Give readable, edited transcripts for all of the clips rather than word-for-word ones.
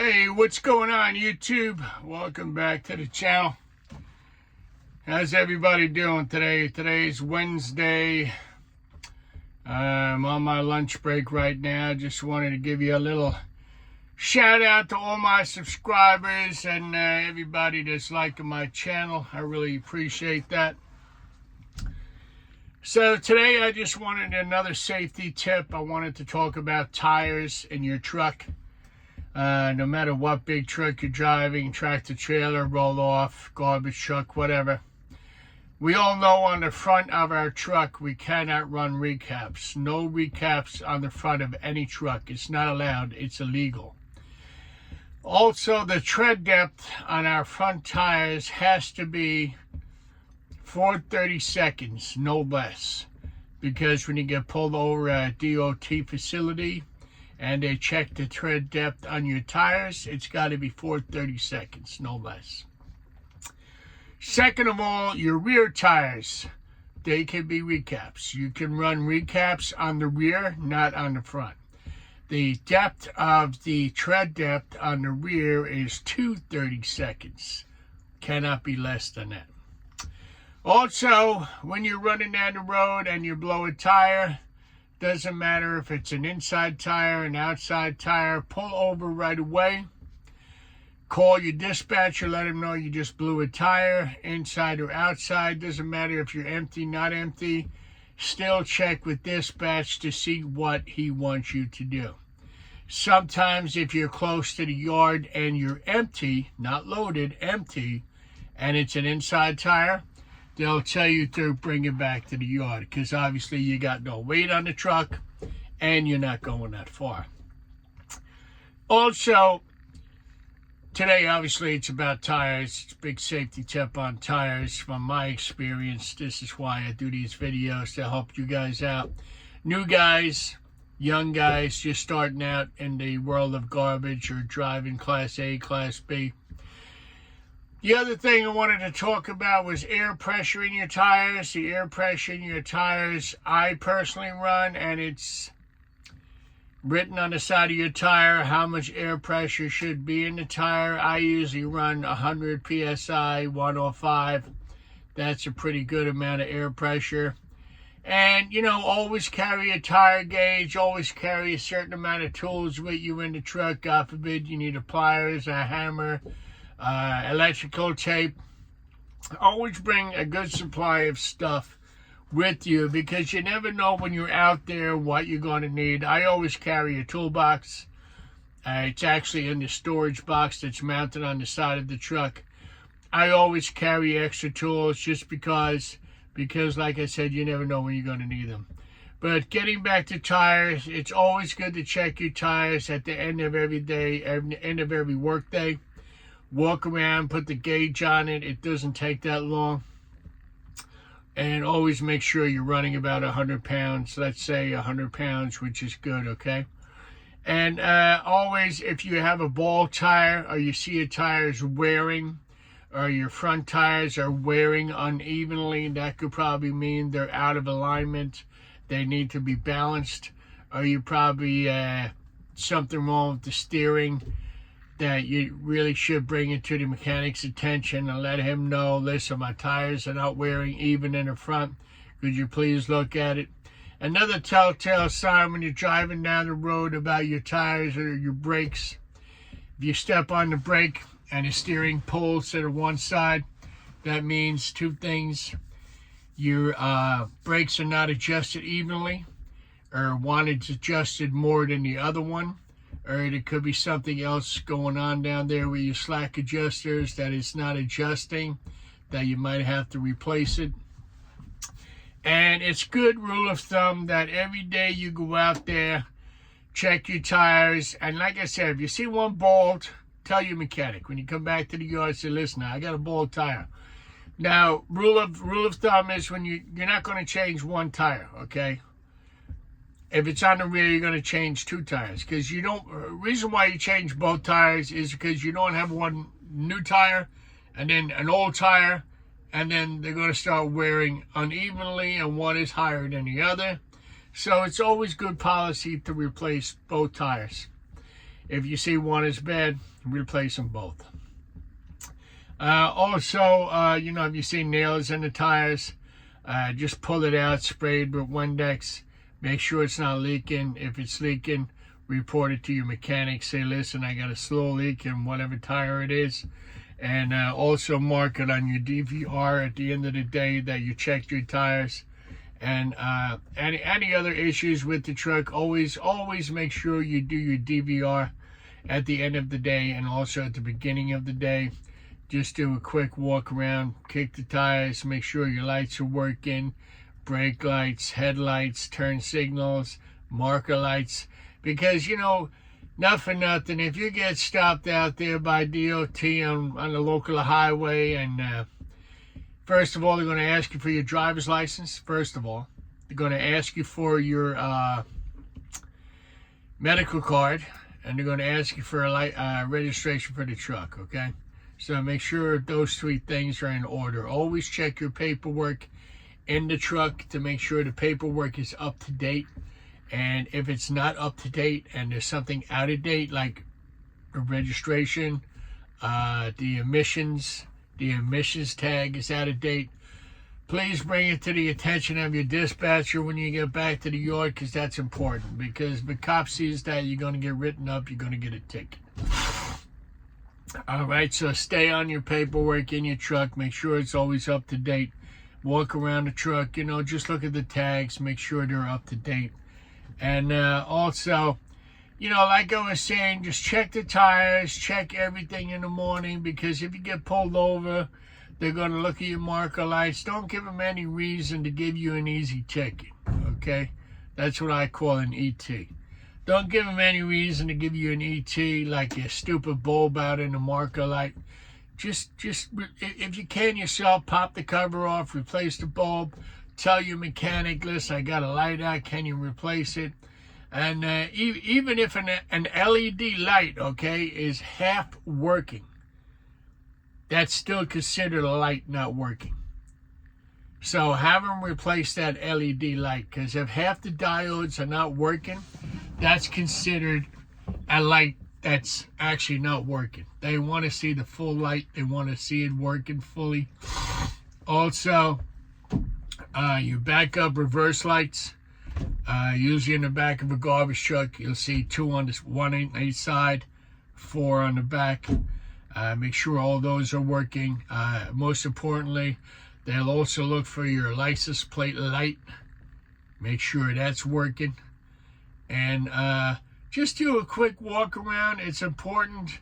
Hey, what's going on, YouTube? Welcome back to the channel. How's everybody doing today? Today's Wednesday. I'm on my lunch break right now. Just wanted to give you a little shout out to all my subscribers and everybody that's liking my channel. I really appreciate that. So today I just wanted another safety tip. I wanted to talk about tires in your truck. No matter what big truck you're driving, tractor trailer, roll off, garbage truck, whatever. We all know on the front of our truck we cannot run recaps. No recaps on the front of any truck. It's not allowed. It's illegal. Also, the tread depth on our front tires has to be 430 seconds, no less. Because when you get pulled over at a DOT facility, and they check the tread depth on your tires, it's got to be 430 seconds, no less. Second of all, your rear tires, they can be recaps. You can run recaps on the rear, not on the front. The depth of the tread depth on the rear is 230 seconds. Cannot be less than that. Also, when you're running down the road and you blow a tire, doesn't matter if it's an inside tire, an outside tire, pull over right away. Call your dispatcher, let them know you just blew a tire, inside or outside. Doesn't matter if you're empty, not empty. Still check with dispatch to see what he wants you to do. Sometimes if you're close to the yard and you're empty, not loaded, empty, and it's an inside tire, they'll tell you to bring it back to the yard because obviously you got no weight on the truck and you're not going that far. Also, today obviously it's about tires. It's a big safety tip on tires from my experience. This is why I do these videos, to help you guys out. New guys, young guys just starting out in the world of garbage or driving Class A, Class B. The other thing I wanted to talk about was air pressure in your tires. The air pressure in your tires, I personally run, and it's written on the side of your tire how much air pressure should be in the tire. I usually run 100 PSI, 105. That's a pretty good amount of air pressure. And, always carry a tire gauge. Always carry a certain amount of tools with you in the truck. God forbid you need a pliers, a hammer, electrical tape. Always bring a good supply of stuff with you because you never know when you're out there what you're going to need. I always carry a toolbox. It's actually in the storage box that's mounted on the side of the truck. I always carry extra tools just because like I said, you never know when you're going to need them. But getting back to tires, it's always good to check your tires at the end of every day, end of every work day. Walk around, put the gauge on it. It doesn't take that long. And always make sure you're running about 100 pounds. Let's say 100 pounds, which is good, okay? And always, if you have a ball tire or you see your tires wearing or your front tires are wearing unevenly, that could probably mean they're out of alignment. They need to be balanced. Or you probably, something wrong with the steering, that you really should bring it to the mechanic's attention and let him know, listen, my tires are not wearing even in the front. Could you please look at it? Another telltale sign when you're driving down the road about your tires or your brakes. If you step on the brake and the steering pulls to the one side, that means two things. Your brakes are not adjusted evenly, or one is adjusted more than the other one. Or it could be something else going on down there with your slack adjusters that is not adjusting, that you might have to replace it. And it's good rule of thumb that every day you go out there, check your tires. And like I said, if you see one bald, tell your mechanic. When you come back to the yard, say, listen, I got a bald tire. Now, rule of thumb is when you're not going to change one tire, okay? If it's on the rear, you're going to change two tires. Because reason why you change both tires is because you don't have one new tire and then an old tire, and then they're going to start wearing unevenly and one is higher than the other. So it's always good policy to replace both tires. If you see one is bad, replace them both. Also, you know, if you see nails in the tires, just pull it out, spray it with Windex. Make sure it's not leaking. If it's leaking, report it to your mechanic. Say, listen, I got a slow leak in whatever tire it is. And also mark it on your DVR at the end of the day that you checked your tires. And any other issues with the truck, always make sure you do your DVR at the end of the day and also at the beginning of the day. Just do a quick walk around, kick the tires, make sure your lights are working, brake lights, headlights, turn signals, marker lights. Because, you know, not for nothing, if you get stopped out there by DOT on the local highway, and first of all, they're going to ask you for your driver's license. First of all, they're going to ask you for your medical card, and they're going to ask you for a registration for the truck, okay? So make sure those three things are in order. Always check your paperwork in the truck to make sure the paperwork is up to date. And if it's not up to date and there's something out of date, like the registration, the emissions tag is out of date, please bring it to the attention of your dispatcher when you get back to the yard, because that's important. Because if the cop sees that, you're going to get written up, you're going to get a ticket. All right, so stay on your paperwork in your truck. Make sure it's always up to date. Walk around the truck, you know, just look at the tags, make sure they're up to date. And also, you know, like I was saying, just check the tires, check everything in the morning, because if you get pulled over, they're going to look at your marker lights. Don't give them any reason to give you an easy ticket, okay? That's what I call an ET. Don't give them any reason to give you an ET, like a stupid bulb out in the marker light. Just if you can yourself, pop the cover off, replace the bulb, tell your mechanic, listen, I got a light out, can you replace it? And even if an LED light, okay, is half working, that's still considered a light not working. So have them replace that LED light, because if half the diodes are not working, that's considered a light that's actually not working. They want to see the full light. They want to see it working fully. Also, your backup reverse lights, usually in the back of a garbage truck, you'll see two on this, one on each side, four on the back. Make sure all those are working. Most importantly, they'll also look for your license plate light. Make sure that's working. And just do a quick walk around. It's important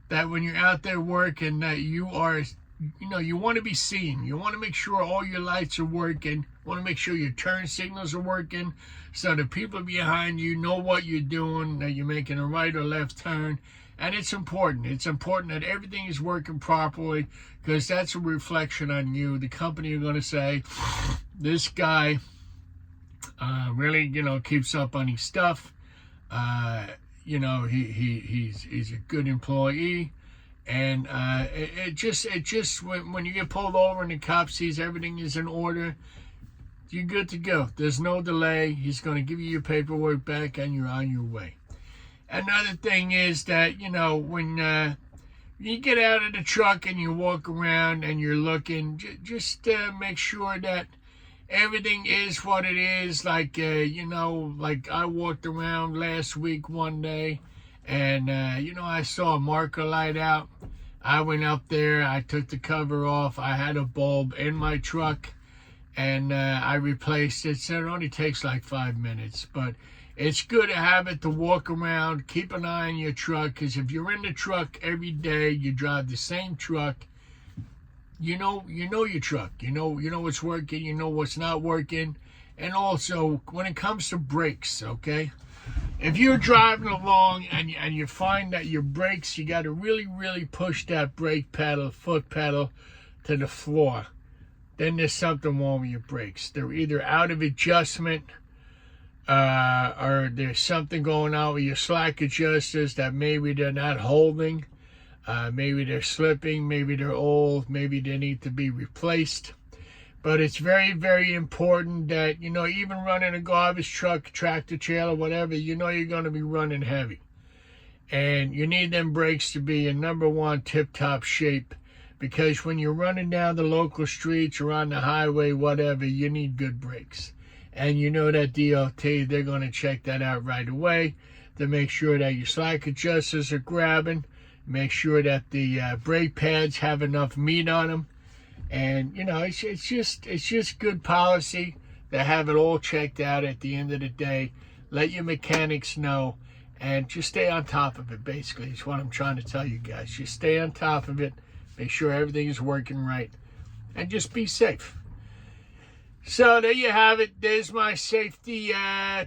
that when you're out there working that you are, you know, you want to be seen. You want to make sure all your lights are working. You want to make sure your turn signals are working so the people behind you know what you're doing, that you're making a right or left turn. And it's important. It's important that everything is working properly, because that's a reflection on you. The company are going to say, this guy really, you know, keeps up on his stuff. You know, he's a good employee. And it just when you get pulled over and the cop sees everything is in order, you're good to go. There's no delay. He's going to give you your paperwork back and you're on your way. Another thing is that, you know, when you get out of the truck and you walk around and you're looking, just make sure that everything is what it is. Like, you know, like I walked around last week one day and, you know, I saw a marker light out. I went up there, I took the cover off. I had a bulb in my truck and I replaced it. So it only takes like 5 minutes, but it's good to have it to walk around. Keep an eye on your truck, because if you're in the truck every day, you drive the same truck, you know your truck. You know what's working, you know what's not working. And also, when it comes to brakes, okay? If you're driving along and you find that your brakes, you got to really push that brake pedal, foot pedal to the floor, then there's something wrong with your brakes. They're either out of adjustment, or there's something going on with your slack adjusters that maybe they're not holding, maybe they're slipping, maybe they're old, maybe they need to be replaced. But it's very important that, you know, even running a garbage truck, tractor trailer, whatever, you know you're going to be running heavy. And you need them brakes to be in number one tip-top shape, because when you're running down the local streets or on the highway, whatever, you need good brakes. And you know that DOT, they're going to check that out right away to make sure that your slack adjusters are grabbing, make sure that the brake pads have enough meat on them. And, you know, it's just good policy to have it all checked out at the end of the day. Let your mechanics know, and just stay on top of it, basically, is what I'm trying to tell you guys. Just stay on top of it, make sure everything is working right, and just be safe. So there you have it. There's my safety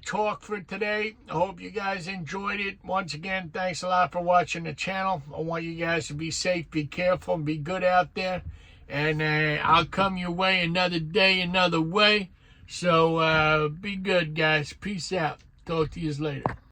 talk for today. I hope you guys enjoyed it. Once again, thanks a lot for watching the channel. I want you guys to be safe, be careful, and be good out there. And I'll come your way another day, another way. So be good, guys. Peace out. Talk to you later.